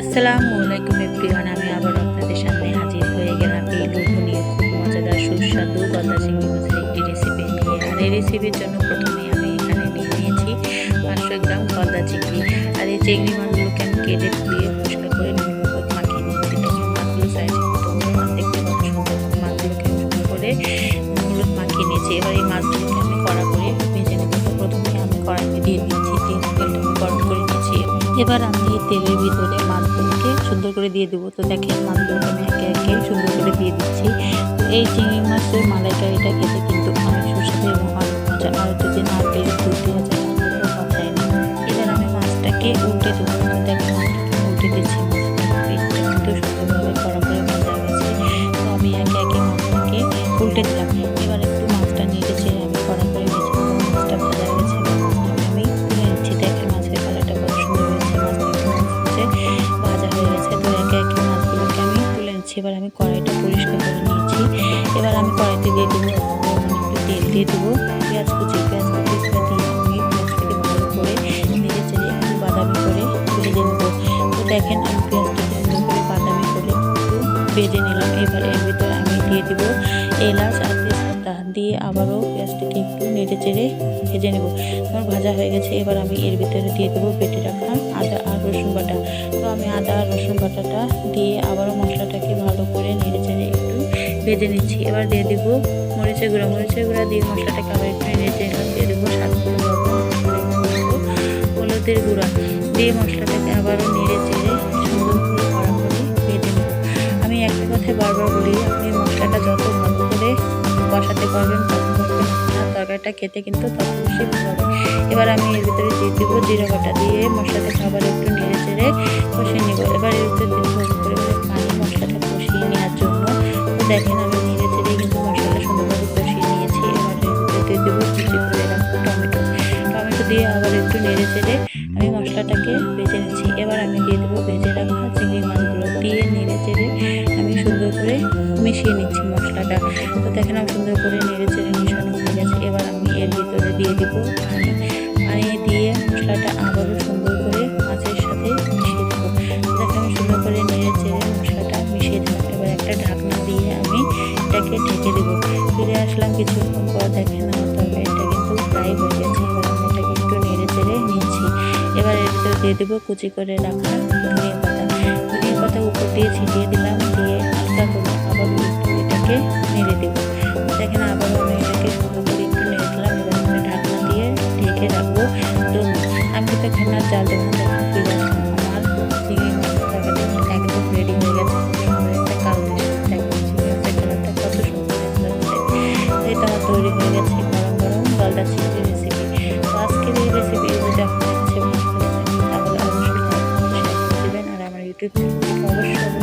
আসসালামু আলাইকুম এভরিওয়ান, আমি আবার আপনাদের সামনে হাজির হয়ে গেলাম এই লোভনীয় খুব মজাদার সুস্বাদু গলদা চিংড়ি মাছের একটি রেসিপি নিয়ে। আর এই রেসিপির জন্য প্রথমেই আমি এখানে নিয়ে নিয়েছি 500 গ্রাম গলদা চিংড়ি। আর এই চিংড়ি মাছগুলোকে আমি কেটে ধুয়ে পরিষ্কার করে নুন হলুদ মাখিয়ে নিয়েছি। দেখুন মাছগুলো সাইজ কত বড় মাছ, দেখতে কত সুন্দর। মাছগুলোকে আমি সুন্দর করে নুন হলুদ মাখিয়ে নিয়েছি। এবার এই মাছগুলোকে আমি কড়া করে ভেজে নেব। তো প্রথমেই আমি কড়াইতে দিয়ে দিচ্ছি তেলটা গরম করে নিয়েছি। এবার আমি এই তেলের ভিতরে মাছগুলোকে সুন্দর করে দিয়ে দেবো। তো দেখেন মাছগুলোকে আমি একে একে সুন্দর করে দিয়ে দিচ্ছি। তো এই চিংড়ি মাছের মালাইকারিটা খেতে কিন্তু অনেক সুস্বাদু এবং অনেক মজা। আর যদি নারকেলের দুধ দেওয়া যায় তাহলেও কথাই না। এবার আমি মাছটাকে উল্টে দেবো। তো দেখেন মাছটাকে উল্টে দিচ্ছি। মাছটার পিসটা কিন্তু সুন্দরভাবে কড়া করে ভাজা গেছে। তো আমি একে একে মাছটাকে উল্টে দিলাম। এবার একটু মাছটা নেড়ে চেড়ে আমি কড়া করে ভেজে দেবো। মাছটা ভাজা গেছে। মাছটাকে আমি তুলে নিচ্ছি। দেখেন মাছের কালারটা কত সুন্দর হয়েছে। ভাজা হয়ে গেছে। তো একে একে মাছগুলোকে আমি তুলে নিচ্ছি। এবার আমি কড়াইটা পরিষ্কার করে নিয়েছি। এবার আমি কড়াইতে দিয়ে দেবো একটু তেল দিয়ে দেবো। পেঁয়াজ কুচি দিয়ে আমি পেঁয়াজটাকে ভালো করে নেড়ে চেড়ে একটু বাদামি করে ভেজে নেবো। তো দেখেন আমি পেঁয়াজটাকে সুন্দর করে বাদামি করে একটু ভেজে নিলাম। এবার এর ভিতরে আমি দিয়ে দেবো এলাচ আর তেজপাতা দিয়ে আবারও পেঁয়াজটাকে একটু নেড়ে চেড়ে ভেজে নেব। আমার ভাজা হয়ে গেছে। এবার আমি এর ভিতরে দিয়ে দেবো বেটে রাখা আদা আর রসুন বাটা। তো আমি আদা আর রসুন বাটাটা দিয়ে আবারও মশলাটাকে ভালো করে নেড়ে চেড়ে একটু ভেজে নিচ্ছি। এবার দিয়ে দেবো মরিচের গুঁড়া দিয়ে মশলাটাকে আবার একটু নেড়ে চেড়ে দিয়ে দেবো স্বাদ হলুদের গুঁড়া দিয়ে মশলাটাকে আবারও নেড়ে চেড়ে সুন্দর করে কড়া করে ভেজে নেব। আমি একটা কথায় বারবার বলি, আপনি মশলাটা যত ভালো করে কষাতে পারবেন তরকারিটা খেতে কিন্তু তত বেশি ভালো হবে। এবার আমি এর ভিতরে দিয়ে দেবো জিরা বাটা দিয়ে মশলাটাকে আবার একটু নেড়ে চেড়ে কষিয়ে নেব। এবার এর ভিতরে দিয়ে দেবো পরিমাণে পানি মশলাটা কষিয়ে নেওয়ার জন্য। তো দেখেন আমি নেড়ে চেড়ে কিন্তু মশলাটা সুন্দরভাবে কষিয়ে নিয়েছি। এবার এর ভিতরে দিয়ে দেবো কুচি করে রাখবো টমেটো দিয়ে আবার একটু নেড়ে চেড়ে আমি মশলাটাকে ভেজে নিচ্ছি। এবার আমি দিয়ে দেবো ভেজে রাখা চিংড়ি মাছগুলো দিয়ে নেড়ে চেড়ে আমি সুন্দর করে মিশিয়ে নিচ্ছি মশলাটা। তো দেখেন আমি সুন্দর করে নেড়ে চেড়ে মিশানো হয়ে গেছে। এবার আমি এর ভিতরে দিয়ে দেবো পানি দিয়ে মশলাটা আবারও সুন্দর করে মাছের সাথে মিশিয়ে দেবো। দেখেন আমি সুন্দর করে নেড়ে চেড়ে মশলাটা মিশিয়ে দিলাম। এবার একটা ঢাকনা দিয়ে আমি এটাকে ঢেকে দেবো। ফিরে আসলাম কিছুক্ষণ পর। দেখেন আমার তরকারিটা কিন্তু প্রায় হয়ে গেছে। এবার আমি এটাকে একটু নেড়ে চেড়ে নিচ্ছি। এবার এর ভিতরে দিয়ে দেবো কুচি করে রাখা ধনিয়া পাতা উপর দিয়ে ছিটিয়ে দিলাম। দিয়ে হালকা করে আবার একটু এটাকে নেড়ে দেবো। দেখেন আবারও আমি এটাকে সুন্দর করে একটু নেড়ে দিলাম। এবার আমি ঢাকনা দিয়ে ঢেকে রাখবো। তো আমি কিন্তু এখানে আর জাল দেবো না। ফিরে আসলাম আমার চিংড়ি মাছের তরকারি একদম রেডি হয়ে গেছে। একটা কালার চিংড়ি মাছের কালারটা কত সুন্দর লাগছে। এটা আমার তৈরি হয়ে গেছে গরম গরম গলদা চিংড়ি রেসিপি। তো আজকের এই রেসিপি যদি আপনার কাছে ভালো লাগে তাহলে অবশ্যই শেয়ার করে দেবেন। আর আমার ইউটিউব চ্যানেলটিকে অবশ্যই